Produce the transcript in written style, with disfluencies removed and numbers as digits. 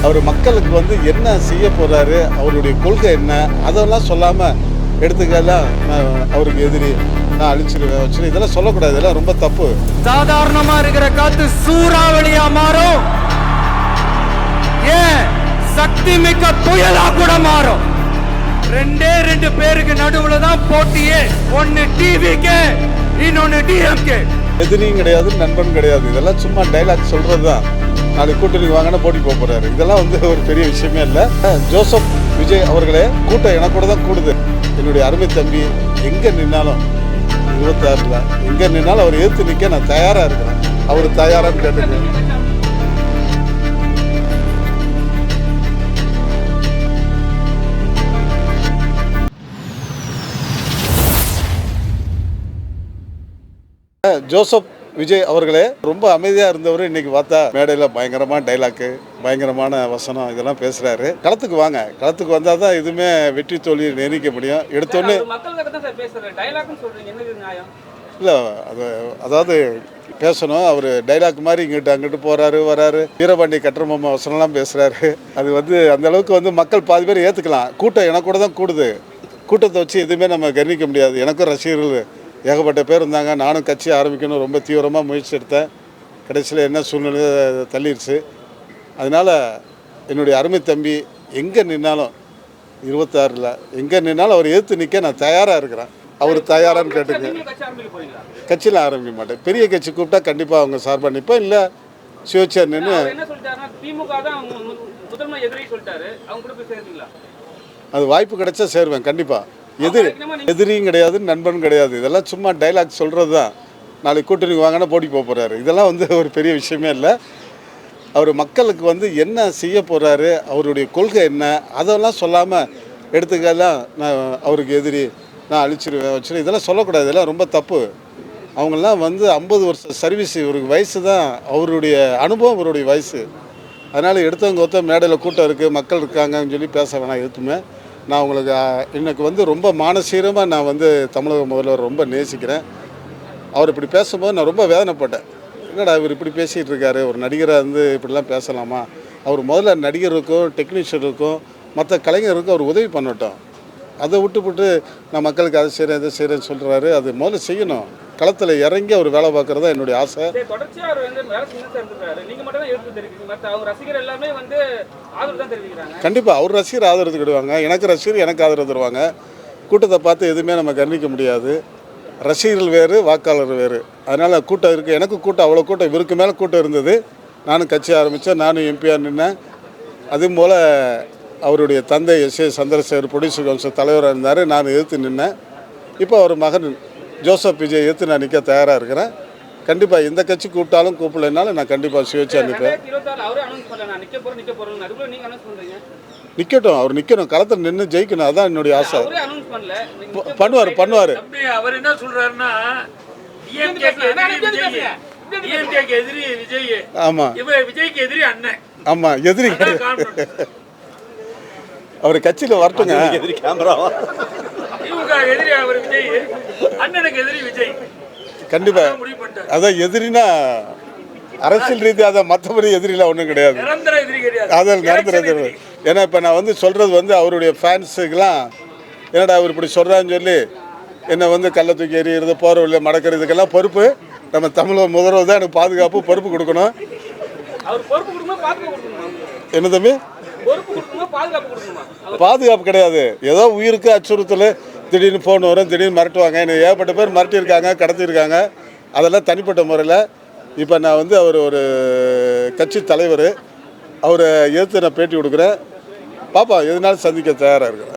அவர் மக்களுக்கு வந்து என்ன செய்ய போகிறாரு, அவருடைய கொள்கை என்ன, அதெல்லாம் சொல்லாமல் எடுத்துக்கலாம் அவருக்கு எதிரி, நான் அழிச்சிருவேன் வச்சு இதெல்லாம் சொல்லக்கூடாது. இதெல்லாம் ரொம்ப தப்பு. சாதாரணமாக இருக்கிற காத்து சூறாவளியாக மாறும், ஏன் சக்தி மிக்க புயலா கூட மாறும். ரெண்டு பேருக்கு நடுவுல தான் போட்டியே. ஒன்னு டிவிக்கு, இன்னொன்னு டிஎம்கே. எதிரியும் கிடையாது, நண்பன் கிடையாது. இதெல்லாம் சும்மா டைலாக் சொல்றது தான். நாளைக்கு கூட்டணி வாங்கினா போட்டி போக போறாரு. இதெல்லாம் வந்து ஒரு பெரிய விஷயமே இல்லை. ஜோசப் விஜய் அவர்களே, கூட்டம் எனக்கு கூட தான் கூடுது. என்னுடைய அருமை தம்பி எங்க நின்னாலும் 26ல் எங்க நின்னாலும் அவர் எதிர்த்து நிற்க நான் தயாரா இருக்கிறேன். அவர் தயாரான்னு கேட்டுங்க. ஜோசப் விஜய் அவர்களே ரொம்ப அமைதியாக இருந்தவர். இன்னைக்கு பார்த்தா மேடையில் பயங்கரமான டைலாக்கு, பயங்கரமான வசனம் இதெல்லாம் பேசுகிறாரு. களத்துக்கு வாங்க, களத்துக்கு வந்தால் தான் எதுவுமே வெற்றி தோல்வி நிர்ணயிக்க முடியும். எடுத்தோன்னே இல்லை, அதாவது பேசணும். அவர் டைலாக் மாதிரி இங்கிட்டு அங்கிட்டு போகிறாரு வராரு, வீரபாண்டி கட்டரமம்மா வசனம்லாம் பேசுகிறாரு. அது வந்து அந்த அளவுக்கு வந்து மக்கள் பாதி பேர் ஏற்றுக்கலாம். கூட்டம் எனக்கு கூட தான் கூடுது. கூட்டத்தை வச்சு எதுவுமே நம்ம கவனிக்க முடியாது. எனக்கும் ரசிகர்கள் ஏகப்பட்ட பேர் இருந்தாங்க. நானும் கட்சி ஆரம்பிக்கணும் ரொம்ப தீவிரமாக முயற்சி எடுத்தேன். கடைசியில் என்ன சூழ்நிலை தள்ளிடுச்சு. அதனால் என்னுடைய அருமை தம்பி எங்கே நின்னாலும் 26ல் எங்கே நின்னாலும் அவர் எதிர்த்து நிற்க நான் தயாராக இருக்கிறேன். அவர் தயாரான்னு கேட்டுங்க. கட்சியில் ஆரம்பிக்க மாட்டேன். பெரிய கட்சி கூப்பிட்டா கண்டிப்பாக அவங்க சார்பாக நிற்பேன். இல்லை சுயேட்சையாக நின்று அது வாய்ப்பு கிடைச்சா சேருவேன் கண்டிப்பாக. எதிரியும் கிடையாது, நண்பன் கிடையாது. இதெல்லாம் சும்மா டைலாக் சொல்கிறது தான். நாளைக்கு கூட்டணி வாங்கினா போட்டி போக போகிறாரு. இதெல்லாம் வந்து ஒரு பெரிய விஷயமே இல்லை. அவர் மக்களுக்கு வந்து என்ன செய்ய போகிறாரு, அவருடைய கொள்கை என்ன, அதெல்லாம் சொல்லாமல் எடுத்துக்கலாம் நான் அவருக்கு எதிரி, நான் அழிச்சிருவேன் வச்சு இதெல்லாம் சொல்லக்கூடாது. இதெல்லாம் ரொம்ப தப்பு. அவங்கெல்லாம் வந்து 50 வருஷம் சர்வீஸ். இவருக்கு வயசு தான், அவருடைய அனுபவம் இவருடைய வயசு. அதனால் எடுத்தவங்க ஒருத்த மேடையில் கூட்டம் இருக்குது, மக்கள் இருக்காங்கன்னு சொல்லி பேச வேணாம். எதுவுமே நான் உங்களுக்கு எனக்கு வந்து ரொம்ப மானசீகமாக நான் வந்து தமிழக முதல்வர் ரொம்ப நேசிக்கிறேன். அவர் இப்படி பேசும்போது நான் ரொம்ப வேதனைப்பட்டேன். என்னடா இவர் இப்படி பேசிகிட்டு இருக்காரு, ஒரு நடிகராக இருந்து இப்படிலாம் பேசலாமா? அவர் முதல்ல நடிகருக்கும் டெக்னீஷியனுக்கும் மற்ற கலைஞருக்கும் அவர் உதவி பண்ணட்டும். அதை விட்டுவிட்டு நான் மக்களுக்கு அதை செய்கிறேன் இதை செய்கிறேன்னு சொல்கிறாரு. அது முதல்ல செய்யணும். களத்தில் இறங்கி அவர் வேலை பார்க்குறதா என்னுடைய ஆசை. கண்டிப்பாக அவர் ரசிகர் ஆதரவு தருவாங்க, எனக்கு ரசிகர் எனக்கு ஆதரவு தருவாங்க. கூட்டத்தை பார்த்து எதுவுமே நம்ம கவனிக்க முடியாது. ரசிகர்கள் வேறு, வாக்காளர் வேறு. அதனால் கூட்டம் இருக்குது. எனக்கு கூட்டம் அவ்வளோ கூட்டம், இவருக்கு மேலே கூட்டம் இருந்தது. நானும் கட்சி ஆரம்பித்தேன், நானும் எம்பியாக நின்னேன். அதுவும் போல் அவருடைய தந்தை எஸ்.ஏ. சந்திரசேகர் ப்ரொடியூசர் கவுன்சில் தலைவராக இருந்தார். நான் எதிர்த்து நின்னேன். இப்போ அவர் மகன் ஜோசப் விஜய் எதிர்த்து நான் நிற்க தயாராக இருக்கிறேன். கண்டிப்பாக எந்த கட்சி கூப்பிட்டாலும் கூப்பிடலைனாலும் நான் கண்டிப்பாக சுயேட்சையாக நிற்பேன். நிற்கட்டும், அவர் நிற்கணும், களத்தில் நின்று ஜெயிக்கணும். அதான் என்னுடைய ஆசை. பண்ணுவார். அவர் என்ன சொல்றாருன்னா, ஆமாம் விஜய்க்கு எதிரி அண்ணன். ஆமாம், எதிரி அவர் கட்சியில் வரட்டுங்க. எதிரி கேமரா எதிரி அவர் விஜய், அண்ணனுக்கு எதிரி விஜய். கண்டிப்பாக அதான் எதிரினா அரசியல் ரீதியாக அதான், மற்றபடி எதிரிலாம் ஒன்றும் கிடையாது. அதான் நிரந்தர எதிரி. ஏன்னா இப்போ நான் வந்து சொல்கிறது வந்து அவருடைய ஃபேன்ஸுக்கெல்லாம் என்னடா அவர் இப்படி சொல்கிறான்னு சொல்லி என்னை வந்து கள்ள தூக்கி எறிகிறது, போகிற வழியில் மடக்கிறதுக்கெல்லாம் பொறுப்பு நம்ம தமிழக முதல்வர் தான். எனக்கு பாதுகாப்பு பொறுப்பு கொடுக்கணும். என்ன தம்பி? பாதுகாப்பு கிடையாது. ஏதோ உயிருக்கு அச்சுறுத்தல், திடீர்னு ஃபோன் வரும், திடீர்னு மிரட்டுவாங்க. எனக்கு ஏகப்பட்ட பேர் மிரட்டியிருக்காங்க, கடத்தியிருக்காங்க. அதெல்லாம் தனிப்பட்ட முறையில். இப்போ நான் வந்து அவர் ஒரு கட்சி தலைவர், அவரை எதிர்த்து நான் பேட்டி கொடுக்குறேன். பாப்பா எதுனாலும் சந்திக்க தயாராக இருக்கிறேன்.